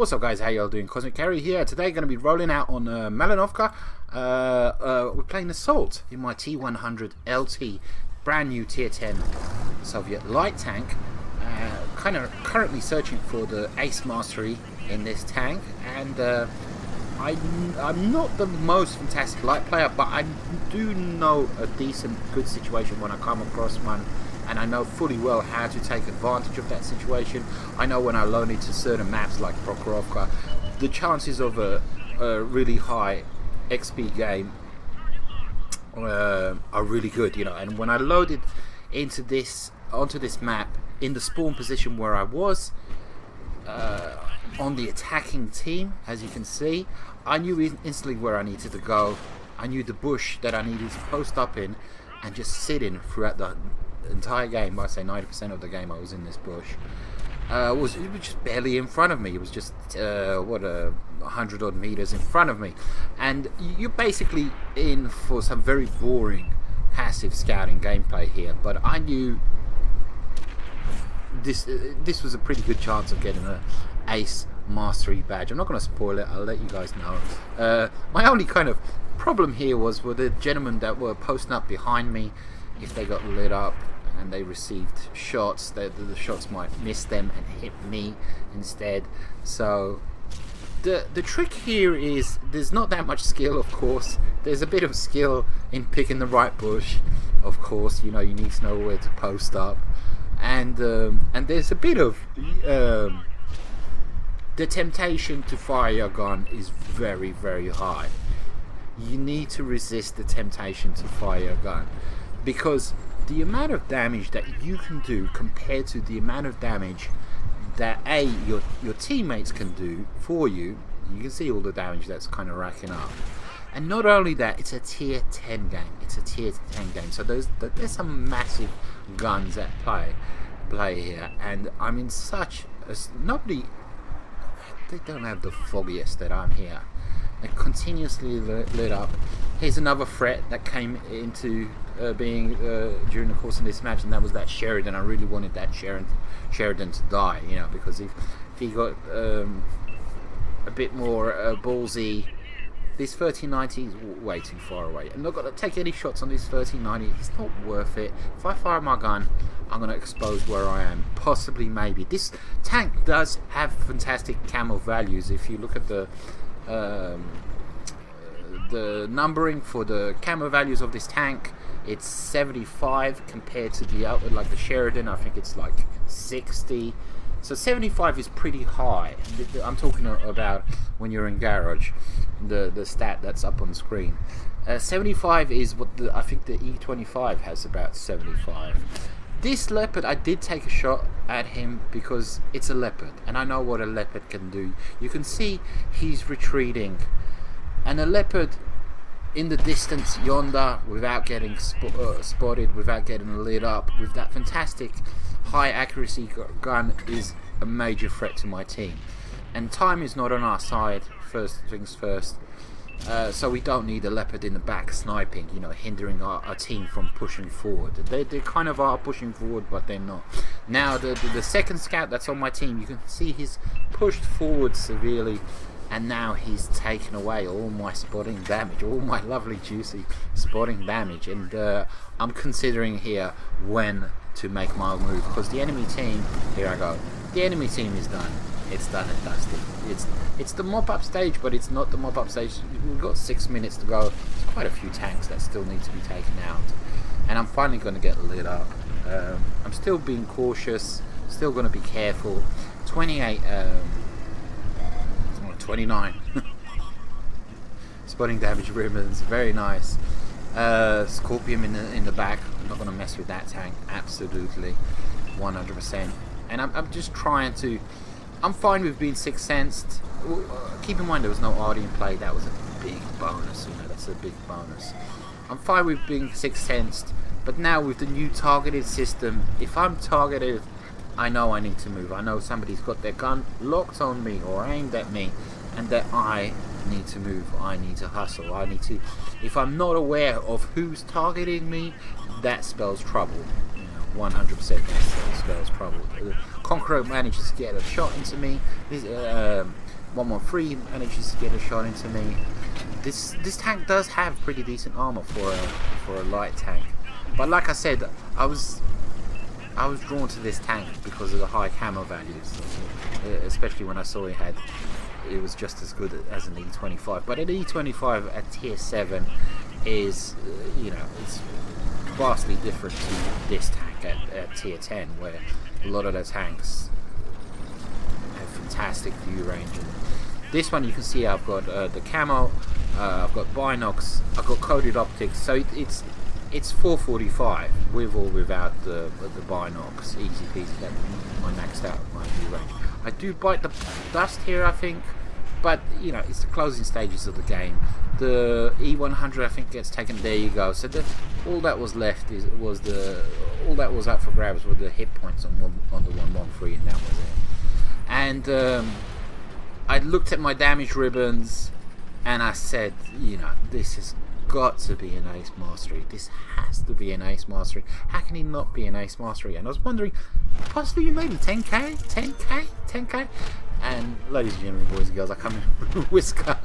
What's up, guys? How y'all doing? Cosmic Carry here. Today going to be rolling out on Malinovka. We're playing Assault in my T100 LT, brand new tier 10 Soviet light tank. Currently searching for the ace mastery in this tank, and I'm not the most fantastic light player, but I do know a decent good situation when I come across one, and I know fully well how to take advantage of that situation. I know when I load into certain maps like Prokhorovka, the chances of a really high XP game are really good, you know. And when I loaded onto this map in the spawn position where I was on the attacking team, as you can see, I knew instantly where I needed to go. I knew the bush that I needed to post up in and just sit in throughout the entire game. I say 90% of the game I was in this bush. It was just barely in front of me. It was just 100 odd meters in front of me, and you're basically in for some very boring passive scouting gameplay here. But I knew this was a pretty good chance of getting a ace mastery badge. I'm not going to spoil it, I'll let you guys know. My only kind of problem here were the gentlemen that were posting up behind me. If they got lit up and they received shots, the shots might miss them and hit me instead. So the trick here is there's not that much skill, of course. There's a bit of skill in picking the right bush, of course. You know, you need to know where to post up, and there's a bit of the temptation to fire your gun is very, very high. You need to resist the temptation to fire your gun, because the amount of damage that you can do compared to the amount of damage that your teammates can do for you, you can see all the damage that's kind of racking up. And not only that, it's a tier 10 game. It's a tier 10 game, so there's some massive guns at play here, and I'm in such a they don't have the foggiest that I'm here. They're continuously lit up. Here's another threat that came into being during the course of this match, and that was that Sheridan. I really wanted that Sheridan to die, you know, because if he got a bit more ballsy, this 1390 is way too far away. I'm not going to take any shots on this 1390. It's not worth it. If I fire my gun, I'm going to expose where I am. Possibly, maybe. This tank does have fantastic camo values. If you look at the numbering for the camo values of this tank, it's 75 compared to the other, like the Sheridan. I think it's like 60. So 75 is pretty high. I'm talking about when you're in garage, the stat that's up on screen. 75 is what I think the E25 has, about 75. This Leopard, I did take a shot at him because it's a Leopard, and I know what a Leopard can do. You can see he's retreating, and a Leopard in the distance yonder, without getting spotted, without getting lit up, with that fantastic high accuracy gun, is a major threat to my team. And time is not on our side, first things first. So we don't need a Leopard in the back sniping, you know, hindering our team from pushing forward. They kind of are pushing forward, but they're not. Now the second scout that's on my team, you can see he's pushed forward severely, and now he's taken away all my spotting damage, all my lovely juicy spotting damage, and I'm considering here when to make my move, because the enemy team, here I go, the enemy team is done. It's done and dusted. It's the mop-up stage, but it's not the mop-up stage. We've got 6 minutes to go. There's quite a few tanks that still need to be taken out, and I'm finally going to get lit up. I'm still being cautious, still going to be careful. 29 spotting damage ribbons, very nice. Scorpion in the back. I'm not going to mess with that tank, absolutely, 100%. And I'm just trying to. I'm fine with being sixth sensed. Keep in mind there was no RD in play. That was a big bonus, you know. That's a big bonus. I'm fine with being sixth sensed, but now with the new targeted system, if I'm targeted, I know I need to move. I know somebody's got their gun locked on me or aimed at me, and that I need to move. I need to hustle. I need to. If I'm not aware of who's targeting me, that spells trouble. 100% that spells trouble. Conqueror manages to get a shot into me. 113 manages to get a shot into me. This tank does have pretty decent armor for a light tank, but like I said, I was drawn to this tank because of the high camo values, especially when I saw it was just as good as an E25. But an E25 at tier 7 is, it's vastly different to this tank at tier 10, where a lot of the tanks have fantastic view range. And this one, you can see I've got the camo, I've got binocs, I've got coated optics, so it's 445 with or without the binocs, easy peasy. That's my maxed out my view range. I do bite the dust here, I think, but it's the closing stages of the game. The E100 I think gets taken. There you go. So all that was left all that was up for grabs were the hit points on the 113, and that was it. And I looked at my damage ribbons and I said, this has got to be an ace mastery. This has to be an ace mastery. How can he not be an ace mastery? And I was wondering, possibly maybe 10k, 10k, 10k. And ladies and gentlemen, boys and girls, I come in Whisker,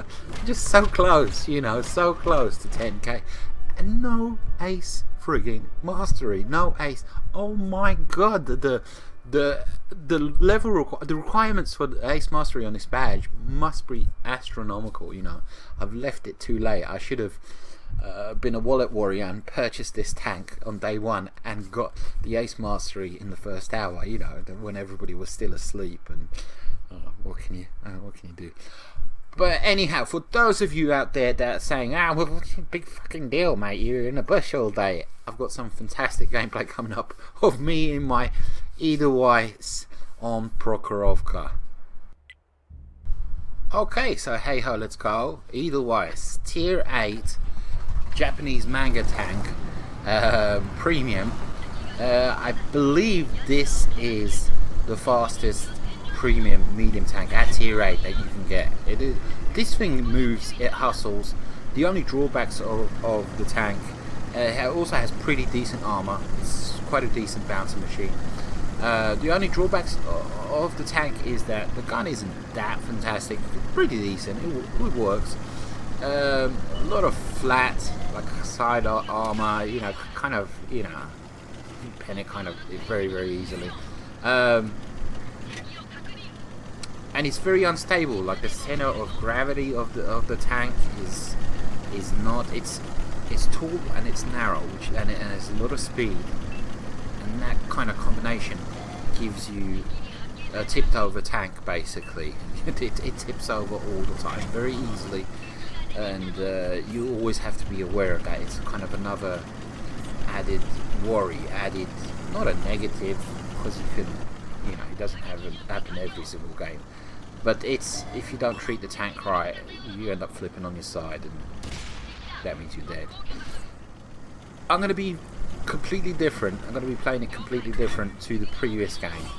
just so close, so close to 10k, and no ace frigging mastery, no ace. Oh my god, the level the requirements for the ace mastery on this badge must be astronomical. I've left it too late. I should have been a wallet warrior and purchased this tank on day one and got the ace mastery in the first hour, when everybody was still asleep. And what can you do? But anyhow, for those of you out there that are saying, well, what's your big fucking deal, mate? You're in a bush all day. I've got some fantastic gameplay coming up of me in my Edelweiss on Prokhorovka. Okay, so hey ho, let's go. Edelweiss, tier 8, Japanese manga tank, premium. I believe this is the fastest premium medium tank at tier 8 that you can get. This thing moves, it hustles. The only drawbacks of the tank, it also has pretty decent armor. It's quite a decent bouncing machine. The only drawbacks of the tank is that the gun isn't that fantastic. It's pretty decent. It works. A lot of flat, like side armor. Kind of, you pen it kind of very, very easily. And it's very unstable. Like the center of gravity of the tank is not. It's tall and it's narrow, and it has a lot of speed, and that kind of combination gives you a tipped over tank basically. It tips over all the time very easily, and you always have to be aware of that. It's kind of another added worry, not a negative, because it doesn't happen every single game. But if you don't treat the tank right, you end up flipping on your side, and that means you're dead. I'm going to be completely different. I'm going to be playing it completely different to the previous game,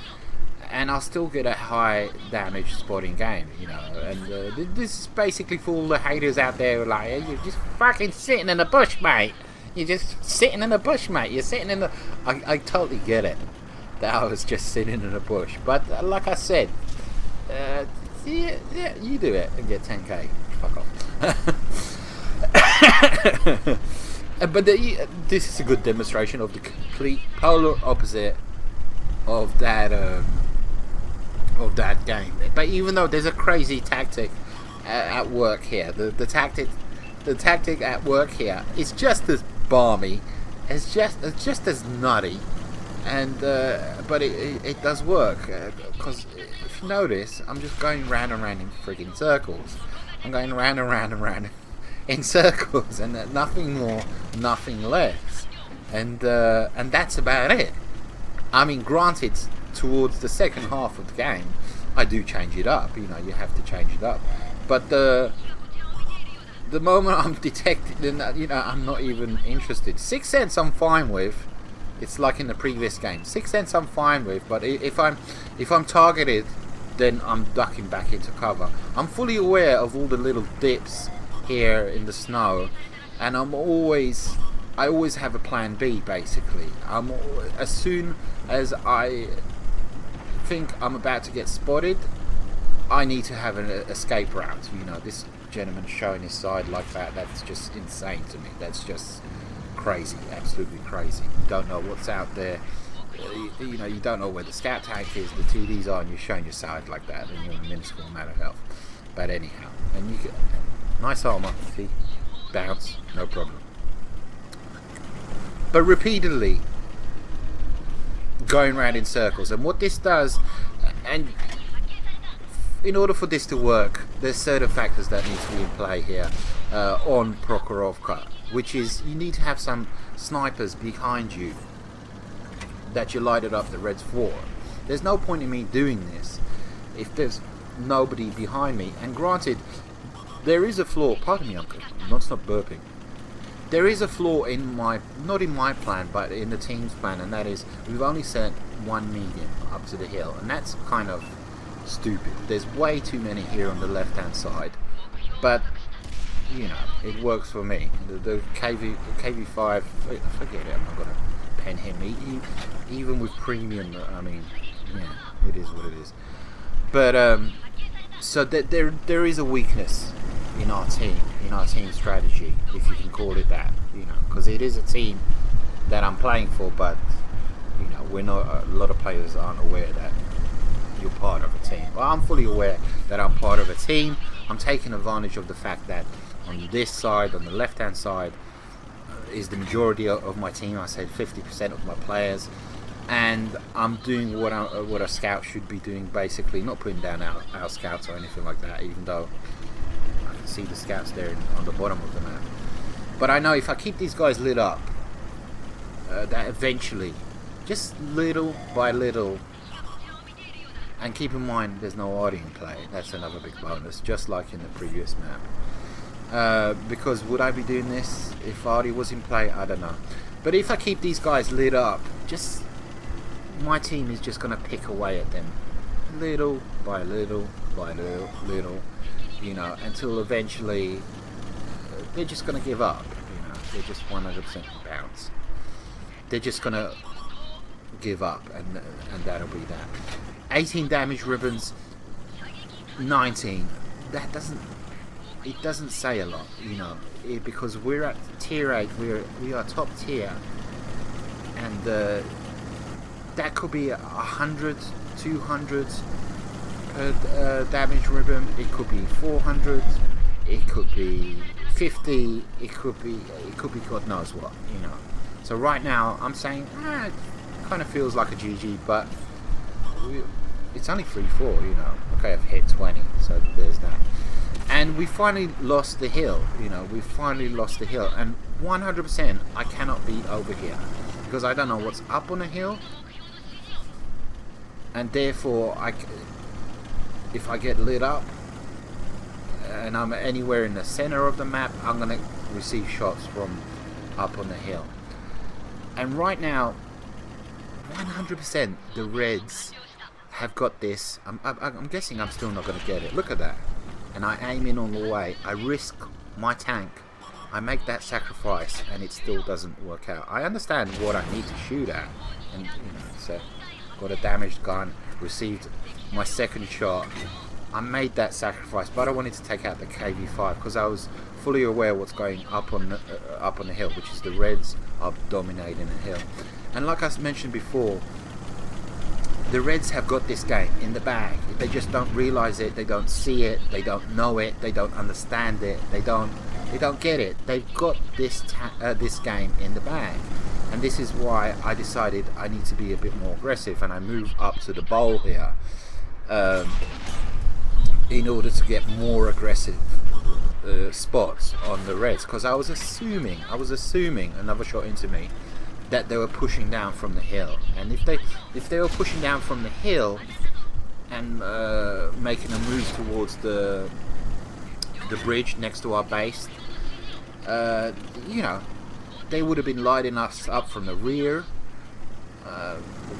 and I'll still get a high damage spotting game, And this is basically for all the haters out there who are like, hey, you're just fucking sitting in the bush, mate. You're just sitting in the bush, mate. You're sitting in the. I totally get it that I was just sitting in a bush, but like I said. Yeah, you do it and get 10k. Fuck off. But this is a good demonstration of the complete polar opposite of that game. But even though there's a crazy tactic at work here, the tactic at work here is just as balmy, it's just as nutty. And but it does work, because if you notice, I'm just going round and round in frigging circles. I'm going round and round and round in circles, and nothing more, nothing less. And that's about it. I mean, granted, towards the second half of the game, I do change it up. You have to change it up. But the moment I'm detected, I'm not even interested. 6 cents I'm fine with. It's like in the previous game. 6 cents I'm fine with, but if I'm targeted, then I'm ducking back into cover. I'm fully aware of all the little dips here in the snow, and I always have a plan B basically. As soon as I think I'm about to get spotted, I need to have an escape route. You know, this gentleman showing his side like that, that's just insane to me. That's just crazy, absolutely crazy. You don't know what's out there. You know, you don't know where the scout tank is, the TDs are, and you're showing your side like that, and you're in a minuscule amount of health. But anyhow, and you get nice armor, see, bounce, no problem. But repeatedly going around in circles, and what this does, and in order for this to work, there's certain factors that need to be in play here on Prokhorovka, which is you need to have some snipers behind you that you lighted up the Reds for. There's no point in me doing this if there's nobody behind me. And granted, there is a flaw. Pardon me, I'm not stop burping. There is a flaw in my, not in my plan, but in the team's plan, and that is we've only sent one medium up to the hill, and that's kind of stupid. There's way too many here on the left-hand side, but you know, it works for me. The KV5, forget it. I'm not gonna pen him. Even with premium, I mean, yeah, it is what it is. But so there is a weakness in our team strategy, if you can call it that, you know, because it is a team that I'm playing for, but you know, we're not, a lot of players aren't aware that you're part of a team. Well, I'm fully aware that I'm part of a team. I'm taking advantage of the fact that on this side, on the left hand side, is the majority of my team. I said 50% of my players, and I'm doing what a scout should be doing, basically, not putting down our scouts or anything like that, even though I can see the scouts there on the bottom of the map. But I know if I keep these guys lit up, that eventually, just little by little, and keep in mind there's no audio in play, that's another big bonus, just like in the previous map. Because would I be doing this if audio was in play? I don't know. But if I keep these guys lit up, just my team is just going to pick away at them little by little by little, you know, until eventually they're just going to give up, you know. They're just 100% bounce. They're just going to give up, and that'll be that. 18 damage ribbons, 19. That doesn't say a lot, you know, because we're at tier 8, we are top tier, and that could be 100, 200 per damage ribbon. It could be 400. It could be 50. It could be God knows what, you know. So right now I'm saying it kind of feels like a GG, but it's only 3-4, you know. Okay, I've hit 20, so there's that. And we finally lost the hill, you know. We finally lost the hill, and 100% I cannot be over here because I don't know what's up on the hill, and therefore if I get lit up and I'm anywhere in the center of the map, I'm gonna receive shots from up on the hill. And right now, 100% the Reds have got this. I'm guessing I'm still not gonna get it. Look at that. And I aim in on the way, I risk my tank, I make that sacrifice, and it still doesn't work out. I understand what I need to shoot at, and you know, so got a damaged gun, received my second shot, I made that sacrifice, but I wanted to take out the KV5 because I was fully aware what's going up on the hill, which is the Reds are dominating the hill. And like I mentioned before, the Reds have got this game in the bag. They just don't realize it, they don't see it, they don't know it, they don't understand it, they don't get it. They've got this game in the bag. And this is why I decided I need to be a bit more aggressive, and I moved up to the bowl here in order to get more aggressive spots on the Reds, because I was assuming another shot into me that they were pushing down from the hill, and if they were pushing down from the hill and making a move towards the bridge next to our base, you know, they would have been lighting us up from the rear.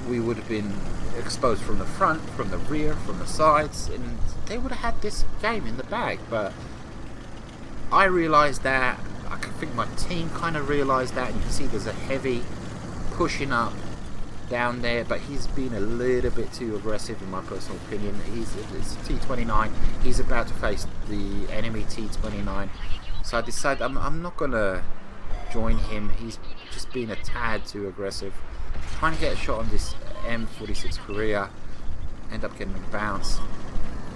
We would have been exposed from the front, from the rear, from the sides, and they would have had this game in the bag. But I realised that, I think my team kind of realised that, and you can see there's a heavy pushing up down there, but he's been a little bit too aggressive in my personal opinion. It's T29. He's about to face the enemy T29, so I decided I'm not gonna join him. He's just been a tad too aggressive. Trying to get a shot on this M46 Korea, end up getting a bounce.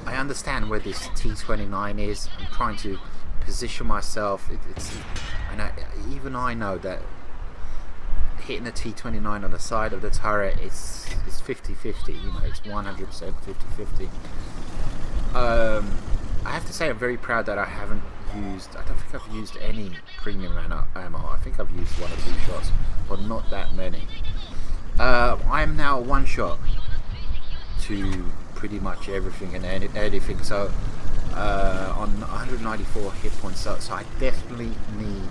I understand where this T29 is. I'm trying to position myself. Even I know that hitting a T29 on the side of the turret is 50-50. You know, it's 100% 50-50. I have to say I'm very proud that I don't think I've used any premium ammo. I think I've used 1 or 2 shots, but not that many. I am now one shot to pretty much everything and anything. So on 194 hit points. So I definitely need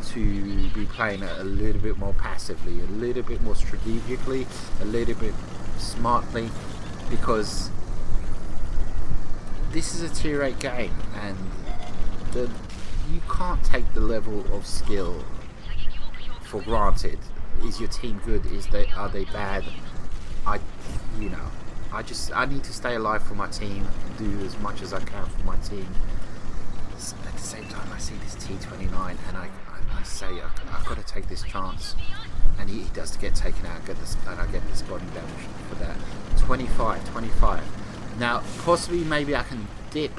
to be playing a little bit more passively, a little bit more strategically, a little bit smartly, because this is a tier 8 game, and you can't take the level of skill for granted. Is your team good? Are they bad? I need to stay alive for my team, do as much as I can for my team. At the same time, I see this T29 and I say I've got to take this chance, and he does get taken out, and I get the spotting damage for that. 25. Now possibly maybe I can dip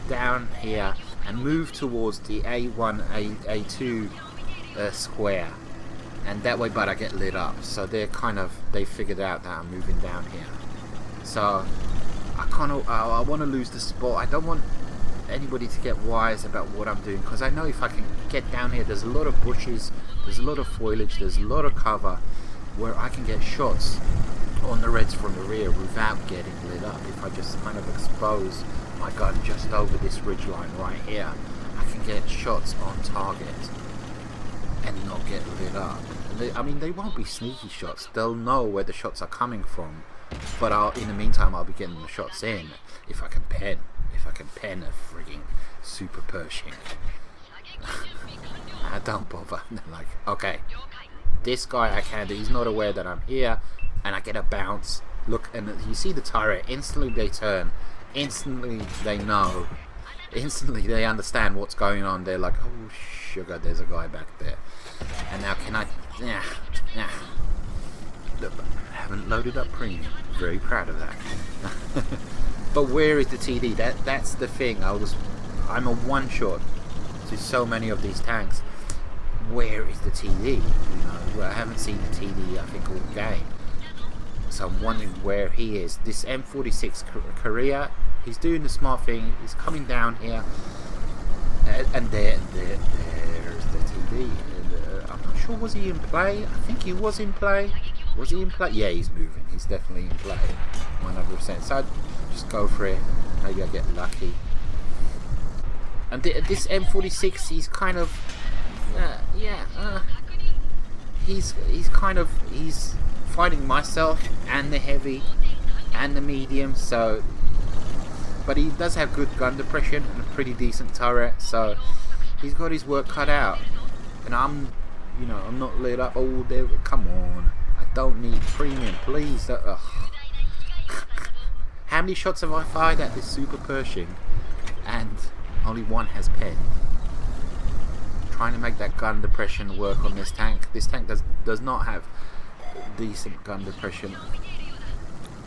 down here and move towards the A1, A2 square, and that way, but I get lit up. So they figured out that I'm moving down here. So I want to lose the spot. I don't want anybody to get wise about what I'm doing, because I know if I can get down here, there's a lot of bushes, there's a lot of foliage, there's a lot of cover where I can get shots on the reds from the rear without getting lit up. If I just kind of expose my gun just over this ridge line right here, I can get shots on target and not get lit up. And they won't be sneaky shots. They'll know where the shots are coming from, but in the meantime I'll be getting the shots in if I can pen a frigging super Pershing. I don't bother. Like, okay, this guy I can do. He's not aware that I'm here, and I get a bounce. Look, and you see the turret. Instantly they turn. Instantly they know. Instantly they understand what's going on. They're like, oh sugar, there's a guy back there. And now can I? Yeah. Look, I haven't loaded up premium. Very proud of that. But where is the TD? That's the thing. I'm a one shot to so many of these tanks. Where is the TD? I haven't seen the TD, I think, all game. So I'm wondering where he is. This M46 Korea, he's doing the smart thing. He's coming down here, and there's the TD. And, I'm not sure, was he in play? I think he was in play. Was he in play? Yeah, he's moving. He's definitely in play, 100%. So I'd just go for it. Maybe I get lucky. And this M46, he's kind of, he's fighting myself and the heavy and the medium. So, but he does have good gun depression and a pretty decent turret. So he's got his work cut out. And I'm not lit up. Oh, there. Come on. I don't need premium, please. How many shots have I fired at this super Pershing, and only one has penned? Trying to make that gun depression work on this tank. This tank does not have decent gun depression.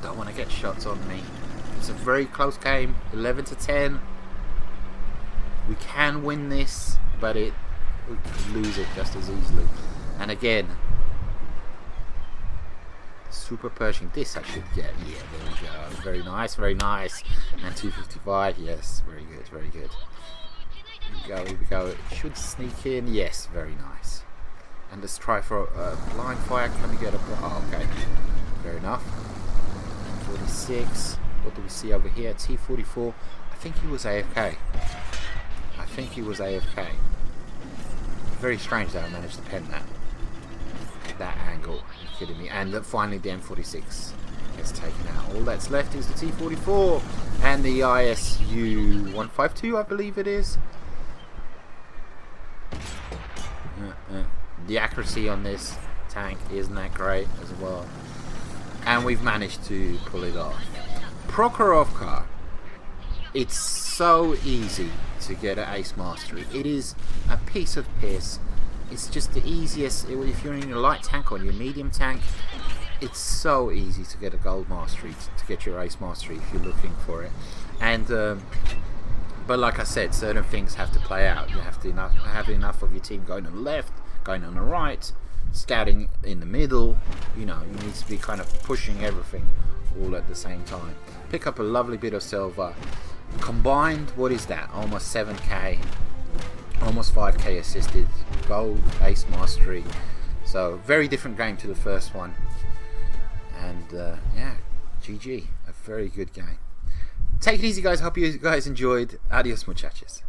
Don't want to get shots on me. It's a very close game. 11-10. We can win this, but we could lose it just as easily. And again, super Pershing. This I should get. Yeah, there we go. Very nice, very nice. And 255. Yes, very good, very good. Here we go. It should sneak in. Yes, very nice. And let's try for a blind fire. Can we get a? Oh, okay. Fair enough. 46. What do we see over here? T44. I think he was AFK. I think he was AFK. Very strange that I managed to pen that. That angle. Are you kidding me? And finally the M46 gets taken out. All that's left is the T44 and the ISU 152, I believe it is. The accuracy on this tank. Isn't that great as well? And we've managed to pull it off. Prokhorovka. It's so easy to get an ace mastery. It is a piece of piss. It's just the easiest. If you're in your light tank or your medium tank, it's so easy to get a gold mastery, to get your ace mastery if you're looking for it. And but like I said, certain things have to play out. You have to have enough of your team going on the left, going on the right, scouting in the middle. You know, you need to be kind of pushing everything all at the same time. Pick up a lovely bit of silver. Combined, what is that? Almost 7k, almost 5k assisted, gold, ace mastery. So very different game to the first one. And yeah, GG, a very good game. Take it easy, guys. Hope you guys enjoyed. Adios, muchachos.